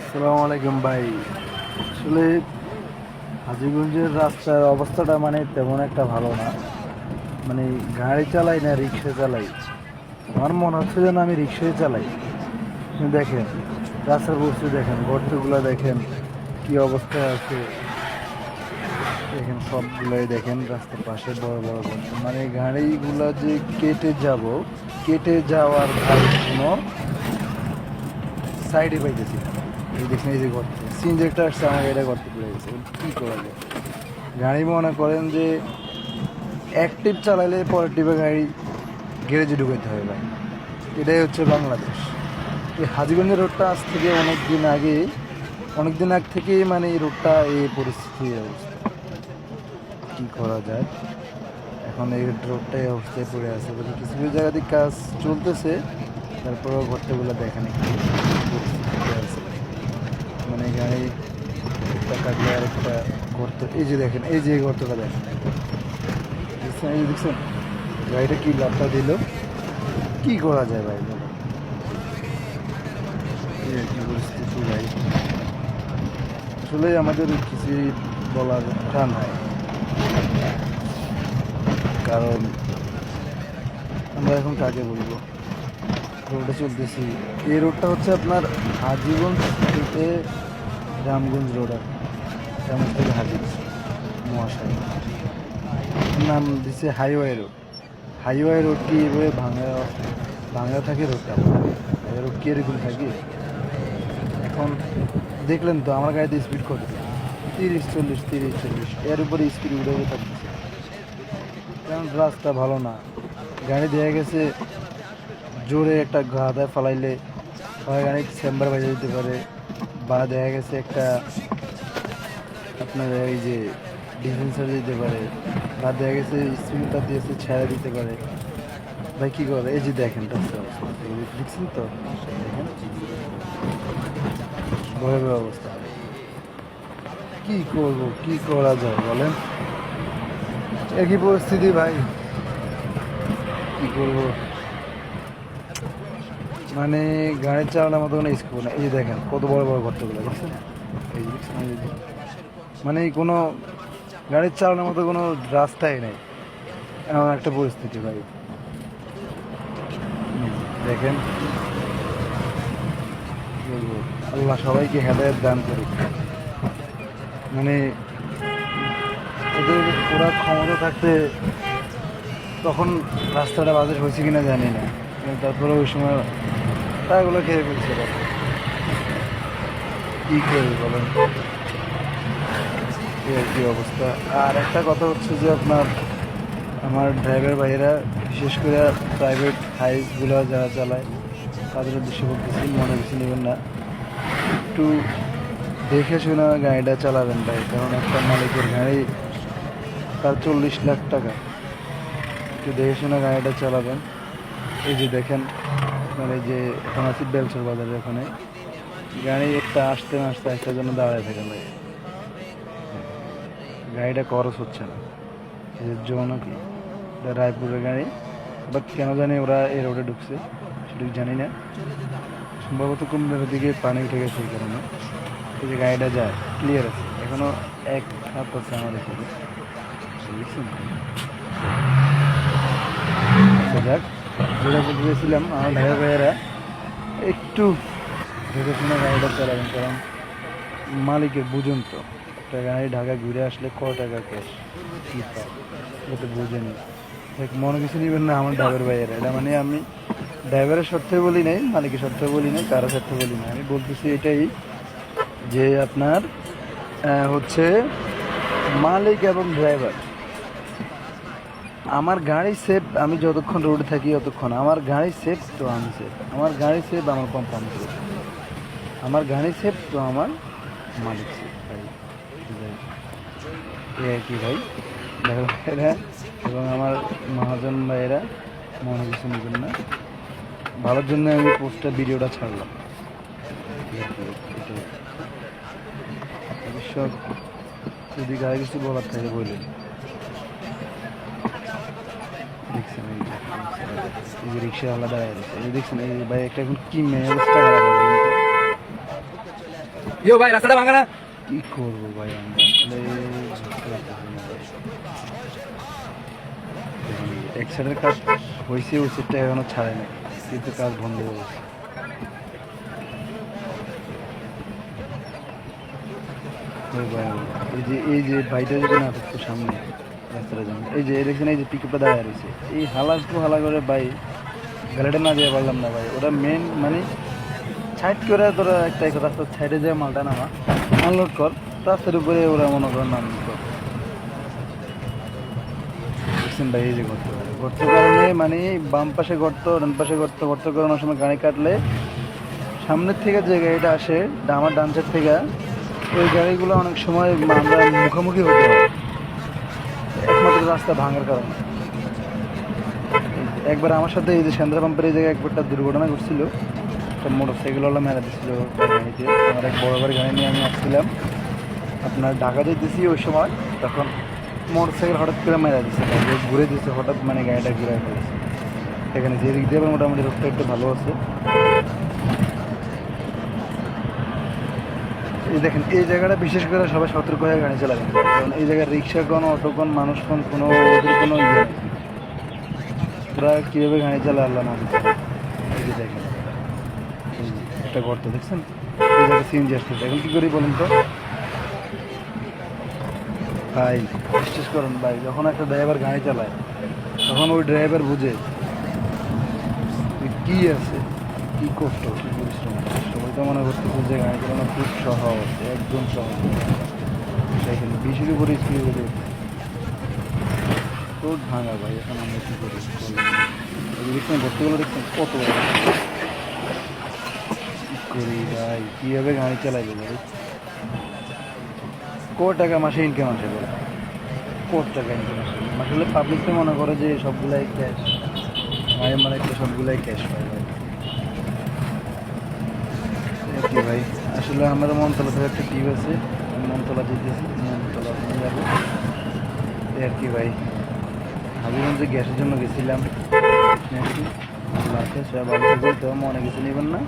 আসসালামু আলাইকুম ভাই। আসলে হাজীগঞ্জের রাস্তার অবস্থাটা মানে তেমন একটা ভালো না। মানে গাড়ি চালাই না রিক্সা চালাই, আমার মনে হচ্ছে যেন আমি রিক্সায় চালাই। আপনি দেখেন রাস্তার পরিস্থিতি, দেখেন গর্তগুলো দেখেন কি অবস্থায় আছে। দেখেন সবগুলাই দেখেন রাস্তার পাশে বড় বড় গর্ত, মানে গাড়িগুলা যে কেটে যাওয়ার ভাই কোনো সাইডে পাইতেছি না। এই দেখছেন, এই যে গর্ত, সিনজেক্টর আসছে আমার গাড়িটা গর্ত পড়ে গেছে, কী করা যায়। গাড়ি মনে করেন যে এক টিপ চালাইলে পরের টিপে গাড়ি গ্যারেজে ঢুকাইতে হবে ভাই। এটাই হচ্ছে বাংলাদেশ। এই হাজীগঞ্জের রোডটা আজ থেকে অনেক দিন আগ থেকেই মানে এই রোডটা এই পরিস্থিতির অবস্থা। কী করা যায় এখন, এই রোডটা এই অবস্থায় পড়ে আছে বলে কিছু কিছু জায়গা দিয়ে কাজ চলতেছে, তারপরেও গর্তগুলো দেখেন একটু পরিস্থিতিতে আছে। মানে গাড়ি একটা কাটলে আর একটা গর্ত, এই যে দেখেন, এই যে এই গর্তটা দেখেন, দেখছেন, এই যে দেখছেন গাড়িটা কি লাভটা দিল। কি করা যায় ভাই বলো, এই আর কি পরিস্থিতি ভাই। আসলে আমাদের কিছুই বলার কথা নাই, কারণ আমরা এখন কাকে বলবো। রোডে চলতেছি, এই রোডটা হচ্ছে আপনার হাজীগঞ্জ থেকে রামগঞ্জ রোড, আর রামগঞ্জ থেকে হাজীগঞ্জ মহাশয় নাম দিচ্ছে হাইওয়ে রোড। হাইওয়ে রোড কি এভাবে ভাঙা ভাঙা থাকে রোডটা? হাইওয়ে রোড কি এরকম থাকে? এখন দেখলেন তো আমার গাড়িতে স্পিড কত, 30 40 এর উপরে স্পিড উঠে থাকতেছে, কারণ রাস্তা ভালো না। গাড়ি দেখা গেছে জোরে একটা গাদায় ফালাইলে হয় গাড়ি চেম্বার বাজে দিতে পারে, বা দেখা গেছে একটা আপনার এই যে ডিফেন্সার দিতে পারে, বা দেখা গেছে স্পিডটা দিয়েছে ছেড়ে দিতে পারে। ভাই কী করে, এই যে দেখেন রাস্তার অবস্থা দেখছেন তো, দেখেন ভয়াবহ অবস্থা। কি করব, কি করা যায় বলেন, একই পরিস্থিতি ভাই, কি করব। মানে গাড়ির চালানোর মতো কোনো স্কোপ না। এই যে দেখেন কত বড় বড় গর্তগুলো দেখছেন, এই যে দেখছেন, এই যে মানে কোনো গাড়ির চালানোর মতো কোনো রাস্তাই নেই, এমন একটা পরিস্থিতি ভাই। দেখেন কি বলবো, আল্লাহ সবাইকে হেদায়েত দান করুক। মানে ওদের ওরা ক্ষমতা থাকতে তখন রাস্তাটা বাজেট হয়েছে কিনা জানি না, কিন্তু তারপরে ওই সময় টাকাগুলো খেয়ে ফেলছে ওরা। কী করবে বলেন, এই আর কি অবস্থা। আর একটা কথা হচ্ছে যে আপনার আমার ড্রাইভার ভাইয়েরা, বিশেষ করে প্রাইভেট হাইসগুলো যারা চালায় তাদের উদ্দেশ্য বলতেছি, মনে কিছু নেবেন না, একটু দেখে শুনে গাড়িটা চালাবেন ভাই, কারণ একটা মালিকের গাড়ি, তার 40 লাখ টাকা, একটু দেখে শুনে গাড়িটা চালাবেন। এই যে দেখেন আপনার এই যে এখন আছি বেলচর বাজারে, ওখানে গাড়ি একটা আসতে না আসতে একটা জন্য দাঁড়ায় থাকেন ভাই, গাড়িটা খরচ হচ্ছে না, এর জন্য কি এটা রায়পুরের গাড়ি, বাট কেন জানি ওরা এই রোডে ঢুকছে সেটুকু জানি না, সম্ভবত কুমিল্লার দিকে পানি উঠে গেছে এই কারণে। এই যে গাড়িটা যায় ক্লিয়ার আছে, এখনো এক হাত আছে আমার এখানে, বুঝছেন। আচ্ছা যাক, যেটা বলতে চেয়েছিলাম, আমার ড্রাইভার ভাইয়েরা একটু দেখে শুনে গাড়িটা চালাবেন, কারণ মালিকের বুঝুন তো, একটা গাড়ি ঢাকা ঘুরে আসলে কত টাকা ক্যাশ কী পায় এটা তো বুঝেনি। দেখ মনে কিছু নেবেন না আমার ড্রাইভার ভাইয়েরা, এটা মানে আমি ড্রাইভারের স্বার্থে বলি নাই, মালিকের স্বার্থে বলি নাই, কারোর স্বার্থে বলি না, আমি বলতেছি এটাই যে আপনার হচ্ছে মালিক এবং ড্রাইভার, আমার গাড়ি সেফ, আমি যতক্ষণ রোডে থাকি ততক্ষণ আমার গাড়ি সেফ, তো আমি সেফ, আমার গাড়ি সেফ, আমার কোম্পানি সেফ, আমার গাড়ি সেফ, তো আমার মালিক সেফ ভাই। এই আর কি ভাই, ভাইয়েরা এবং আমার মহাজন ভাইয়েরা, মনে কিছু নেবেন না, ভালোর জন্য আমি পোস্টটা ভিডিওটা ছাড়লাম। অবশ্য যদি গায়ে কিছু বলার থাকে বললেন। দেখছেন এই যে রিক্সাওয়ালা দাঁড়ায় রয়েছে, এই দেখছেন এই ভাই একটা এখন কি মেয়ে অবস্থা খারাপ হবে। ইয়ো ভাই রাস্তাটা ভাঙা না। কি করবো ভাই আমরা আসলে এক সাইডের কাজ হয়েছে, ওই সাইডটা এখনো ছাড়ে নাই, কিন্তু কাজ বন্ধ হয়ে গেছে। এই যে বাইটা যদি না থাকতো সামনে রাস্তাটা, যেমন এই যে দেখছেন, এই যে পিকআপটা দাঁড়ায় রয়েছে, এই হালা করে ভাই গাড়িটা না দিয়ে পারলাম না ভাই। ওরা মেন মানে সাইড করে তোরা একটা রাস্তার সাইডে যায় মালটা নামা আনলোড কর, রাস্তার উপরে ওরা মনে করেন নাম কর। দেখছেন ভাই এই যে গর্ত কারণে মানে বাম পাশে গর্ত, ডান পাশে গর্ত করানোর সময় গাড়ি কাটলে সামনের থেকে যে গাড়িটা আসে আমার ডান সাইড থেকে, ওই গাড়িগুলো অনেক সময় আমরা মুখোমুখি হতে হয় একমাত্র রাস্তা ভাঙার কারণে। একবার আমার সাথে এই যে সেন্দ্রা পাম্পের এই জায়গায় একবারটা দুর্ঘটনা ঘটছিল, একটা মোটরসাইকেলওয়ালা মেরা দিচ্ছিল গাড়িতে। আমার এক বড় গাড়ি নিয়ে আমি আসছিলাম, আপনার ঢাকা যেতেছি ওই সময়, তখন মোটরসাইকেল হঠাৎ করে মেরা দিচ্ছে, ঘুরে দিচ্ছে হঠাৎ, মানে গাড়িটা ঘুরে ফেলেছে। এখানে যে দিক দিয়ে মোটামুটি রোডটা একটু ভালো আছে। এই দেখেন এই জায়গাটা বিশেষ করে সবাই সতর্ক হয়ে গাড়ি চালাবেন, কারণ এই জায়গায় রিক্সা কোন অটো কোন মানুষ কোন কোনো ওদের কোনো ইয়ে নেই। ওরা কীভাবে গাড়ি চালায় আল্লাহ না এই যে দেখেন একটা গর্ত দেখছেন, এই জায়গায় সিএনজি আসতেছে। এখন কী করি বলুন তো ভাই, বিশ্বাস করুন ভাই, যখন একটা ড্রাইভার গাড়ি চালায় তখন ওই ড্রাইভার বুঝে কি আছে, কি কষ্ট, কি পরিশ্রম। সবাই তো মনে করতেছে যে গাড়ি চালানো খুব সহজ, একদম সহজ। দেখেন 20-এর উপরে স্পিড করে রোড ভাঙা ভাই। এখন আমরা কী করি দেখছেন, ভর্তিগুলো দেখছেন কত কী করি ভাই, কীভাবে গাড়ি চালাইবে ভাই। কোটি টাকা মাসে ইনকাম আসে বলে, কোটি টাকা ইনকাম আসে। আসলে পাবলিক তো মনে করে যে সবগুলাই ক্যাশ, মানে একটা সবগুলাই ক্যাশ পায় ভাই। কি ভাই আসলে আমাদের মনতলা থেকে একটা টিপ আছে, আমি মনতলা যেতেছি, মনতলা যাবো আর কি ভাই। হাবিগঞ্জে গ্যাসের জন্য গেছিলাম, লাস্টে সব বলতে মনে কিছু নেবেন না।